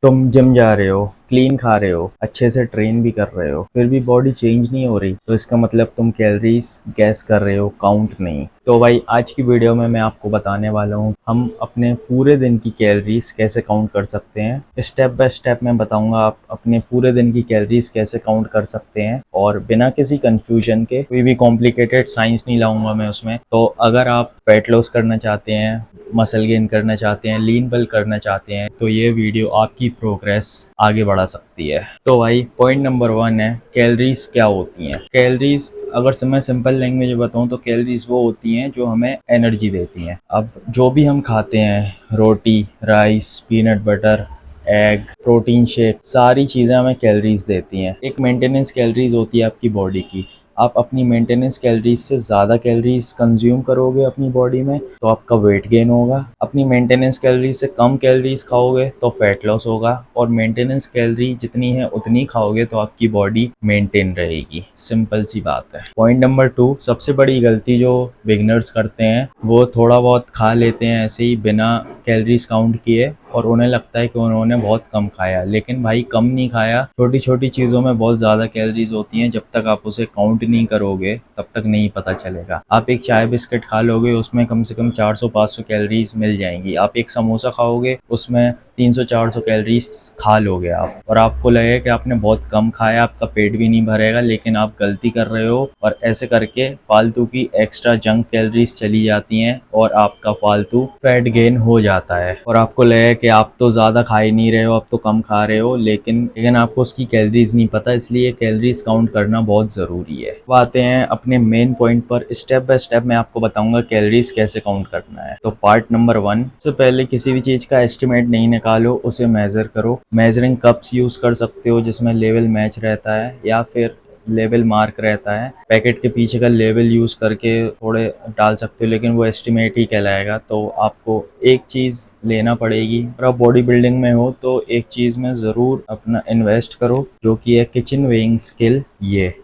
तुम जिम जा रहे हो, क्लीन खा रहे हो, अच्छे से ट्रेन भी कर रहे हो, फिर भी बॉडी चेंज नहीं हो रही, तो इसका मतलब तुम कैलोरीज गैस कर रहे हो, काउंट नहीं। तो भाई आज की वीडियो में मैं आपको बताने वाला हूँ हम अपने पूरे दिन की कैलोरीज कैसे काउंट कर सकते हैं। स्टेप बाय स्टेप मैं बताऊंगा आप अपने पूरे दिन की कैलोरीज कैसे काउंट कर सकते हैं, और बिना किसी कंफ्यूजन के। कोई भी कॉम्प्लिकेटेड साइंस नहीं लाऊंगा मैं उसमें। तो अगर आप वेट लॉस करना चाहते हैं, मसल गेन करना चाहते हैं, लीन बल्क करना चाहते हैं, तो ये वीडियो आपकी प्रोग्रेस आगे बढ़ा सकती है। तो भाई पॉइंट नंबर 1 है कैलोरीज क्या होती हैं। कैलोरीज अगर मैं सिंपल लैंग्वेज में बताऊं तो कैलोरीज वो होती हैं जो हमें एनर्जी देती हैं। अब जो भी हम खाते हैं, रोटी, rice, peanut butter, egg, protein shake, सारी चीज़ें हमें कैलोरीज देती हैं। एक मेंटेनेंस कैलोरीज होती है आपकी बॉडी की। आप अपनी मेंटेनेंस कैलोरीज से ज़्यादा कैलोरीज कंज्यूम करोगे अपनी बॉडी में तो आपका वेट गेन होगा। अपनी मेंटेनेंस कैलोरीज से कम कैलोरीज खाओगे तो फैट लॉस होगा, और मेंटेनेंस कैलोरी जितनी है उतनी खाओगे तो आपकी बॉडी मेंटेन रहेगी। सिंपल सी बात है। पॉइंट नंबर 2, सबसे बड़ी गलती जो बिगनर्स करते हैं वो थोड़ा बहुत खा लेते हैं ऐसे ही बिना कैलोरीज काउंट किए, और उन्हें लगता है कि उन्होंने बहुत कम खाया, लेकिन भाई कम नहीं खाया। छोटी छोटी चीज़ों में बहुत ज़्यादा कैलोरीज होती हैं, जब तक आप उसे काउंट नहीं करोगे तब तक नहीं पता चलेगा। आप एक चाय बिस्किट खा लोगे, उसमें कम से कम 400-500 कैलोरीज मिल जाएंगी। आप एक समोसा खाओगे, उसमें 300-400 कैलोरीज खा लोगे आप, और आपको लगेगा कि आपने बहुत कम खाया, आपका पेट भी नहीं भरेगा, लेकिन आप गलती कर रहे हो। और ऐसे करके फालतू की एक्स्ट्रा जंक कैलोरीज चली जाती हैं और आपका फालतू फैट गेन हो जाता है, और आपको लगेगा कि आप तो ज़्यादा खा ही नहीं रहे हो, आप तो कम खा रहे हो, लेकिन आपको उसकी कैलोरीज नहीं पता। इसलिए कैलोरीज काउंट करना बहुत ज़रूरी है। अब आते हैं अपने मेन पॉइंट पर। स्टेप बाय स्टेप मैं आपको बताऊंगा कैलोरीज कैसे काउंट करना है। तो पार्ट नंबर 1, सबसे पहले किसी भी चीज़ का एस्टिमेट नहीं निकालो, उसे मेज़र करो। मेजरिंग कप्स यूज़ कर सकते हो जिसमें लेवल मैच रहता है, या फिर लेवल मार्क रहता है। पैकेट के पीछे का लेवल यूज़ करके थोड़े डाल सकते हो, लेकिन वो एस्टिमेट ही कहलाएगा। तो आपको एक चीज़ लेना पड़ेगी। अगर आप बॉडी बिल्डिंग में हो तो एक चीज़ में ज़रूर अपना इन्वेस्ट करो, जो कि है किचन वेइंग स्केल। ये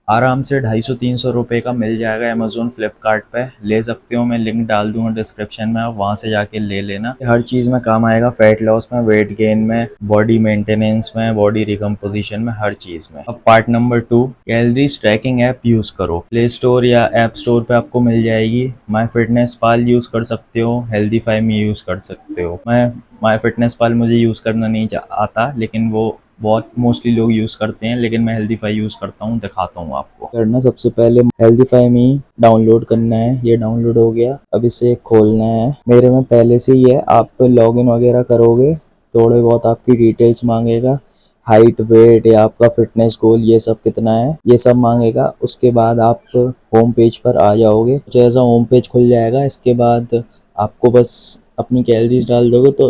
आराम से 250-300 रुपये का मिल जाएगा अमेज़ोन फ्लिपकार्ट पे। ले सकते हो, मैं लिंक डाल दूंगा डिस्क्रिप्शन में, आप वहाँ से जाके ले लेना। हर चीज़ में काम आएगा, फैट लॉस में, वेट गेन में, बॉडी मेंटेनेंस में, बॉडी रिकम्पोजिशन में, हर चीज़ में। अब part number 2, calories tracking app use करो। प्ले स्टोर या ऐप स्टोर पे आपको मिल जाएगी। माई फिटनेस पाल यूज़ कर सकते हो, हेल्दीफाई यूज़ कर सकते हो। मैं माई फिटनेस पाल मुझे यूज़ करना नहीं आता, लेकिन वो बहुत मोस्टली लोग यूज़ करते हैं, लेकिन मैं हेल्दीफाई यूज़ करता हूँ, दिखाता हूँ आपको। करना सबसे पहले हेल्दीफाई में डाउनलोड करना है। ये डाउनलोड हो गया, अब इसे खोलना है। मेरे में पहले से ही है, आप लॉगिन वगैरह करोगे, थोड़े बहुत आपकी डिटेल्स मांगेगा, हाइट, वेट या आपका फिटनेस गोल, ये सब कितना है, ये सब मांगेगा। उसके बाद आप होम पेज पर आ जाओगे, जैसा होम पेज खुल जाएगा, इसके बाद आपको बस अपनी कैलोरीज डाल दोगे तो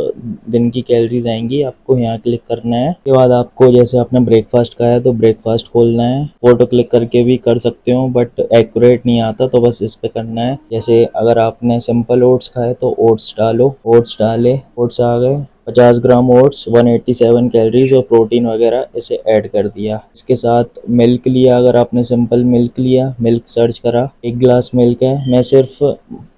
दिन की कैलोरीज आएंगी। आपको यहाँ क्लिक करना है। उसके बाद आपको जैसे आपने ब्रेकफास्ट खाया तो ब्रेकफास्ट खोलना है। फोटो क्लिक करके भी कर सकते हो, बट एक्यूरेट नहीं आता, तो बस इस पे करना है। जैसे अगर आपने सिंपल ओट्स खाए तो ओट्स डालो, ओट्स डाले, ओट्स आ गए, 50 ग्राम ओट्स, 187 कैलोरीज और प्रोटीन वगैरह इसे ऐड कर दिया। इसके साथ मिल्क लिया, अगर आपने सिंपल मिल्क लिया, मिल्क सर्च करा, 1 गिलास मिल्क है। मैं सिर्फ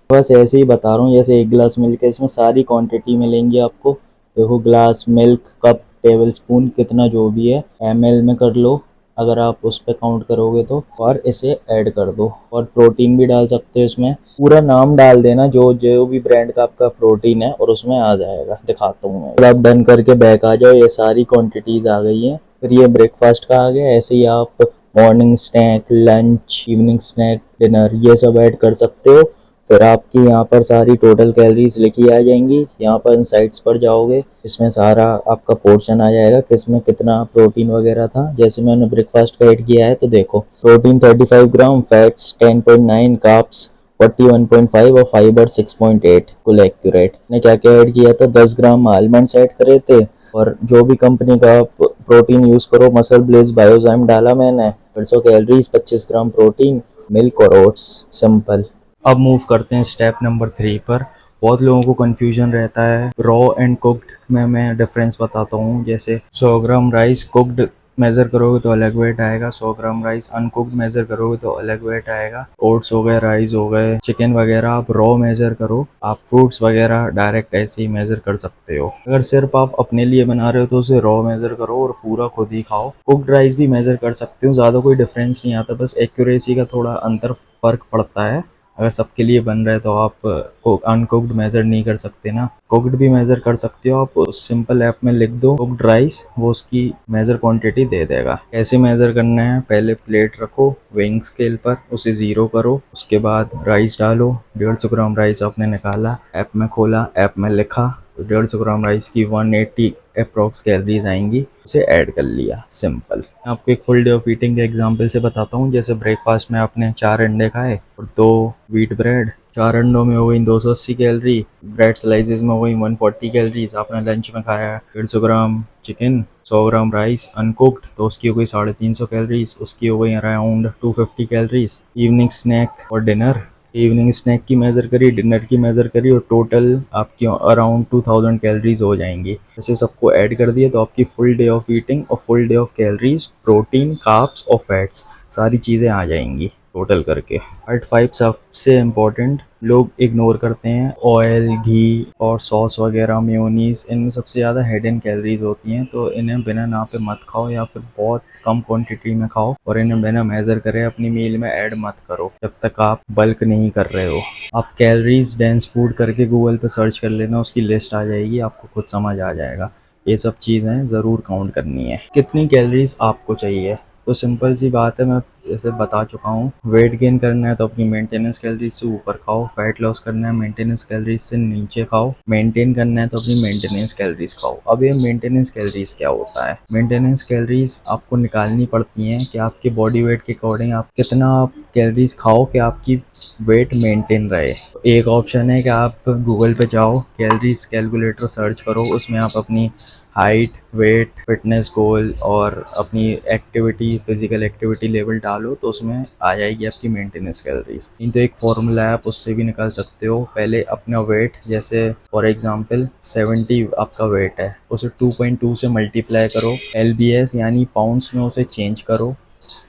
बस ऐसे ही बता रहा हूँ, जैसे 1 गिलास मिल्क है, इसमें सारी क्वांटिटी मिलेंगी आपको। देखो, glass, milk, cup, table spoon, कितना जो भी है ml में कर लो अगर आप उस पर काउंट करोगे तो, और इसे ऐड कर दो। और प्रोटीन भी डाल सकते हो, इसमें पूरा नाम डाल देना जो जो भी ब्रांड का आपका प्रोटीन है, और उसमें आ जाएगा। दिखाता हूँ मैं। आप डन करके बैक आ जाओ, ये सारी क्वांटिटीज आ गई हैं। फिर ये ब्रेकफास्ट का आ गया। ऐसे ही आप morning snack, lunch, evening snack, dinner, ये सब ऐड कर सकते हो। फिर आपकी यहाँ पर सारी टोटल कैलोरीज लिखी आ जाएंगी। यहाँ पर इनसाइट्स पर जाओगे, इसमें सारा आपका पोर्शन आ जाएगा, किसमें कितना प्रोटीन वगैरह था। जैसे मैंने ब्रेकफास्ट का ऐड किया है तो देखो, प्रोटीन 35 ग्राम, फैट्स 10.9, कार्ब्स 41.5 और फाइबर 6.8। कुल एक्यूरेट ने क्या क्या ऐड किया था, 10 ग्राम आलमंड्स ऐड करे थे, और जो भी कंपनी का प्रोटीन यूज करो, मसल ब्लेज बायोजाइम डाला मैंने, 150 कैलोरीज, 25 ग्राम प्रोटीन, मिल्क और ओट्स, सिंपल। अब मूव करते हैं स्टेप नंबर 3 पर। बहुत लोगों को कंफ्यूजन रहता है रॉ एंड कुक्ड में। मैं डिफरेंस बताता हूँ। जैसे 100 ग्राम राइस कुक्ड मेज़र करोगे तो अलग वेट आएगा। 100 ग्राम राइस अनकुक्ड मेज़र करोगे तो अलग वेट आएगा। ओट्स हो गए, राइस हो गए, चिकन वगैरह आप रॉ मेज़र करो। आप फ्रूट्स वगैरह डायरेक्ट ऐसे ही मेज़र कर सकते हो। अगर सिर्फ आप अपने लिए बना रहे हो तो उसे रॉ मेज़र करो और पूरा खुद ही खाओ। कुक्ड राइस भी मेज़र कर सकते हो, ज़्यादा कोई डिफरेंस नहीं आता, बस एक्यूरेसी का थोड़ा अंतर फ़र्क पड़ता है। अगर सबके लिए बन रहा है तो आप अनकुक्ड मेज़र नहीं कर सकते ना, कुक्ड भी मेज़र कर सकते हो। आप उस सिंपल ऐप में लिख दो कुक्ड राइस, वो उसकी मेज़र क्वांटिटी दे देगा। कैसे मेज़र करना है, पहले प्लेट रखो वेइंग स्केल पर, उसे 0 करो, उसके बाद राइस डालो। 150 ग्राम राइस आपने निकाला, ऐप में खोला, ऐप में लिखा तो 150 ग्राम राइस की 180 अप्रॉक्स कैलोरीज आएंगी, उसे ऐड कर लिया। सिंपल। मैं आपको एक फुल डे ऑफ ईटिंग के एग्जांपल से बताता हूँ। जैसे ब्रेकफास्ट में आपने 4 अंडे खाए और 2 व्हीट ब्रेड, 4 अंडों में हो गई 280 कैलोरी, ब्रेड स्लाइसेस में हो गई 140 कैलोरीज। आपने लंच में खाया 150 ग्राम चिकन, 100 ग्राम राइस अनकुक्ड, तो उसकी हो गई 350 कैलोरीज, उसकी हो गई अराउंड 250 कैलोरीज। इवनिंग स्नैक और डिनर, इवनिंग स्नैक की मेज़र करी, डिनर की मेज़र करी और टोटल आपकी अराउंड 2000 कैलोरीज हो जाएंगी। ऐसे सबको ऐड कर दिए तो आपकी फुल डे ऑफ ईटिंग और full day of calories, protein, carbs और फैट्स सारी चीज़ें आ जाएंगी टोटल करके। पार्ट 5 सबसे इम्पोर्टेंट लोग इग्नोर करते हैं, ऑयल, घी और सॉस वगैरह, मेयोनीज, इनमें सबसे ज़्यादा हिडन कैलोरीज होती हैं। तो इन्हें बिना नापे मत खाओ या फिर बहुत कम क्वांटिटी में खाओ, और इन्हें बिना मेज़र करे अपनी मील में ऐड मत करो जब तक आप बल्क नहीं कर रहे हो। आप कैलोरीज डेंस फूड करके गूगल पे सर्च कर लेना, उसकी लिस्ट आ जाएगी, आपको खुद समझ आ जाएगा। ये सब चीज़ें ज़रूर काउंट करनी है। कितनी कैलोरीज आपको चाहिए, तो सिंपल सी बात है, मैं जैसे बता चुका हूँ। वेट गेन करना है तो अपनी मेंटेनेंस कैलोरीज से ऊपर खाओ, फैट लॉस करना है मेंटेनेंस कैलोरीज से नीचे खाओ, मेंटेन करना है तो अपनी मेंटेनेंस कैलोरीज खाओ। अब ये मेंटेनेंस कैलोरीज क्या होता है? मेंटेनेंस कैलोरीज आपको निकालनी पड़ती हैं कि आपके बॉडी वेट के अकॉर्डिंग आप कितना कैलोरीज खाओ कि आपकी वेट मेंटेन रहे। एक ऑप्शन है कि आप गूगल पे जाओ, कैलोरीज कैलकुलेटर सर्च करो, उसमें आप अपनी हाइट, वेट, फिटनेस गोल और अपनी एक्टिविटी, फिजिकल एक्टिविटी लेवल डालो तो उसमें आ जाएगी आपकी मेंटेनेंस कैलोरीज। नहीं तो एक फॉर्मूला है, आप उससे भी निकाल सकते हो। पहले अपना वेट, जैसे फॉर एग्जांपल 70 आपका वेट है, उसे 2.2 से मल्टीप्लाई करो, LBS यानी पाउंड्स में उसे चेंज करो।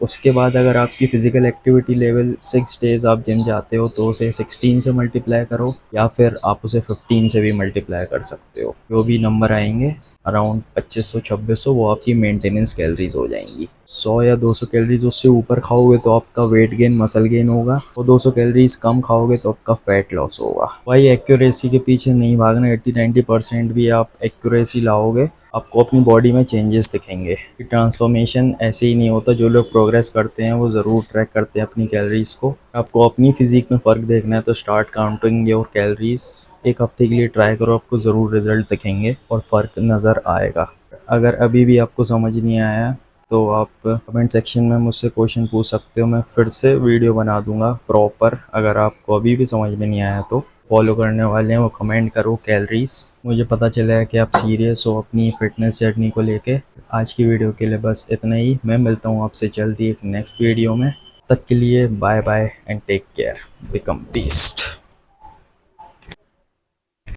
उसके बाद अगर आपकी फ़िज़िकल एक्टिविटी लेवल 6 डेज़ आप जिम जाते हो तो उसे 16 से मल्टीप्लाई करो, या फिर आप उसे 15 से भी मल्टीप्लाई कर सकते हो। जो भी नंबर आएंगे अराउंड 2500-2600, वो आपकी मेंटेनेंस कैलोरीज हो जाएंगी। 100 या 200 कैलोरीज उससे ऊपर खाओगे तो आपका वेट गेन, मसल गेन होगा, और 200 कैलोरीज कम खाओगे तो आपका फैट लॉस होगा। भाई एक्यूरेसी के पीछे नहीं भागना, 80-90% भी आप एक्यूरेसी लाओगे, आपको अपनी बॉडी में चेंजेस दिखेंगे। ट्रांसफॉर्मेशन ऐसे ही नहीं होता, जो लोग प्रोग्रेस करते हैं वो ज़रूर ट्रैक करते हैं अपनी कैलोरीज को। आपको अपनी फिजिक में फ़र्क देखना है तो स्टार्ट काउंटिंग योर कैलोरीज, एक हफ्ते के लिए ट्राई करो, आपको ज़रूर रिजल्ट दिखेंगे और फ़र्क नज़र आएगा। अगर अभी भी आपको समझ नहीं आया तो आप कमेंट सेक्शन में मुझसे क्वेश्चन पूछ सकते हो, मैं फिर से वीडियो बना दूंगा प्रॉपर। अगर आपको अभी भी समझ में नहीं आया तो फॉलो करने वाले हैं वो कमेंट करो कैलोरीज, मुझे पता चला है कि आप सीरियस हो अपनी फिटनेस जर्नी को लेके। आज की वीडियो के लिए बस इतना ही, मैं मिलता हूँ आपसे जल्दी एक नेक्स्ट वीडियो में। तब तक के लिए bye bye and take care, become beast.